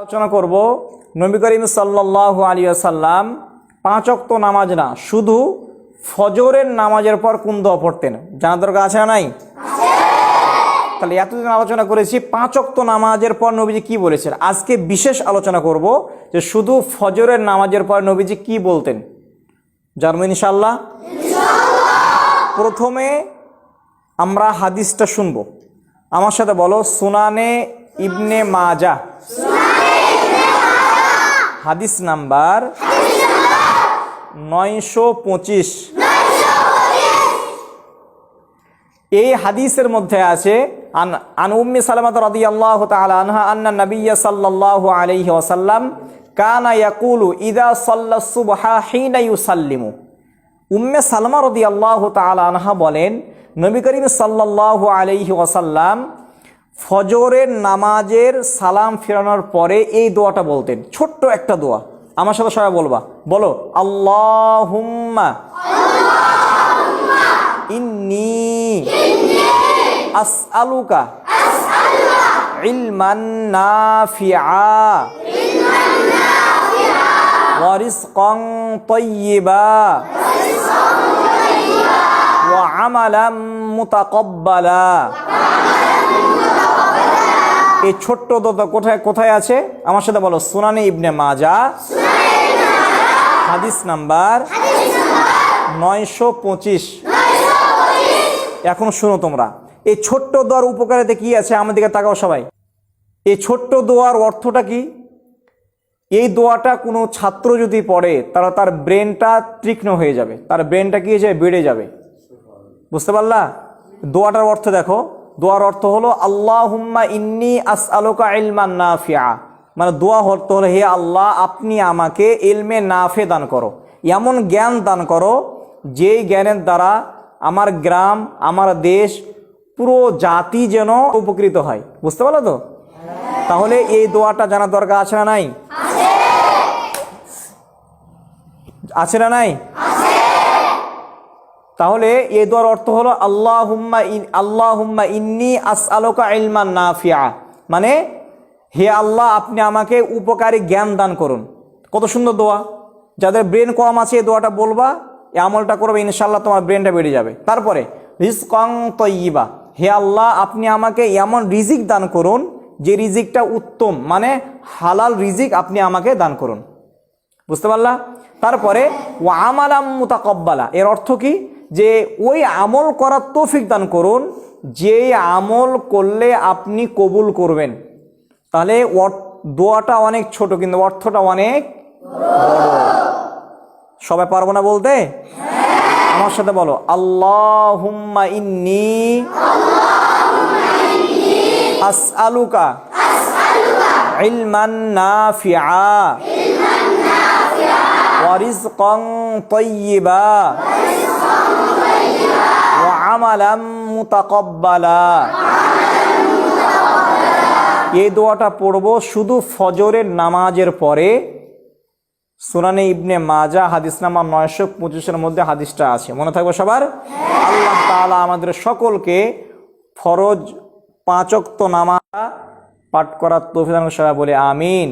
আলোচনা করব নবী করিম সাল্লাল্লাহু আলাইহি ওয়াসাল্লাম 5 ওয়াক্ত নামাজ না শুধু ফজরের নামাজের পর কোন দোয়া পড়তেন জানার দরকার আছে না নাই? তাহলে এতদিন আলোচনা করেছি 5 ওয়াক্ত নামাজের পর নবীজি কি বলেছেন। আজকে বিশেষ আলোচনা করব যে শুধু ফজরের নামাজের পর নবীজি কি বলতেন, জানবো ইনশাআল্লাহ। প্রথমে আমরা হাদিসটা শুনবো, আমার সাথে বলো। সুনানে ইবনে মাজাহ হাদিস নাম্বার 925। এই হাদিসের মধ্যে আছে আন উম্মি সালামা রাদিয়াল্লাহু তাআলা আনহা আন্না নবিয়্য সাল্লাল্লাহু আলাইহি ওয়াসাল্লাম কানা ইয়াকুলু ইযা সাল্লা সুবহা হিনা ইউসাল্লিমু। উম্মে সালামা রাদিয়াল্লাহু তাআলা আনহা বলেন, নবী করিম সাল্লাল্লাহু আলাইহি ওয়াসাল্লাম ফজরের নামাজের সালাম ফেরানোর পরে এই দোয়াটা বলতেন। ছোট্ট একটা দোয়া, আমার সাথে সবাই বলবা, বলো আল্লাহুম্মা ইন্নী আসআলুকা ইলমান নাফিআ ওয়া রিজকান তাইয়্যিবা ওয়া আমালাম মুতাকাব্বালা। এই ছোট্ট দোয়া কোথায় কোথায় আছে আমার সাথে বলো। সুনানে ইবনে মাজাহ হাদিস নাম্বার 925। এখন শুনো তোমরা, এই ছোট্ট দোয়ার উপকারিতা কি আছে আমার দিকে তাকাও সবাই। এই ছোট্ট দোয়ার অর্থটা কি? এই দোয়াটা কোনো ছাত্র যদি পড়ে তার ব্রেনটা তীক্ষ্ণ হয়ে যাবে, তার ব্রেনটা কি হয়ে যাবে, বেড়ে যাবে। বুঝতে পারলা? দোয়াটার অর্থ দেখো, দোয়ার অর্থ হলো আল্লাহুম্মা ইন্নী আসআলুকা ইলমান নাফিআ, মানে দোয়া অর্থ হলো হে আল্লাহ আপনি আমাকে ইলমে নাফে দান করো, এমন জ্ঞান দান করো যেই জ্ঞানের দ্বারা আমার গ্রাম, আমার দেশ, পুরো জাতি যেন উপকৃত হয়। বুঝতে পারলো তো? তাহলে এই দোয়াটা জানার দরকার আছে না নাই? আছে না নাই? তাহলে এই দোয়ার অর্থ হলো আল্লাহুম্মা ইন্নী আসআলুকা ইলমান নাফিআ, মানে হে আল্লাহ আপনি আমাকে উপকারী জ্ঞান দান করুন। কত সুন্দর দোয়া। যাদের ব্রেন কম আছে এই দোয়াটা বলবা, এই আমলটা করবে, ইনশাআল্লাহ তোমার ব্রেনটা বেড়ে যাবে। তারপরে রিজকান তাইয়্যিবা, হে আল্লাহ আপনি আমাকে এমন রিজিক দান করুন যে রিজিকটা উত্তম, মানে হালাল রিজিক আপনি আমাকে দান করুন। বুঝতে পারলা? তারপরে ওয়া আমালাম মুতাকাব্বালা, এর অর্থ কি? যে ওই আমল করার তৌফিক দান করুন যেই আমল করলে আপনি কবুল করবেন। তাহলে দোয়াটা অনেক ছোট কিন্তু অর্থটা অনেক বড়। সবাই পারবো না বলতে? আমার সাথে বলো আল্লাহুম্মা ইন্নী আসআলুকা ইলমান নাফিআ ওয়া রিজকান তাইয়্যিবা ওয়া আমালাম মুতাকাব্বালা। এই দোয়াটা পড়বো শুধু ফজরের নামাজের পরে। সুনানে ইবনে মাজাহ হাদিস নাম্বার 925-এর মধ্যে হাদিসটা আছে, মনে থাকবে সবার? আল্লাহ তাআলা আমাদের সকলকে ফরজ 5 ওয়াক্ত নামাজ পাঠ করার তৌফিক দান করুন। সবাই বলে আমিন।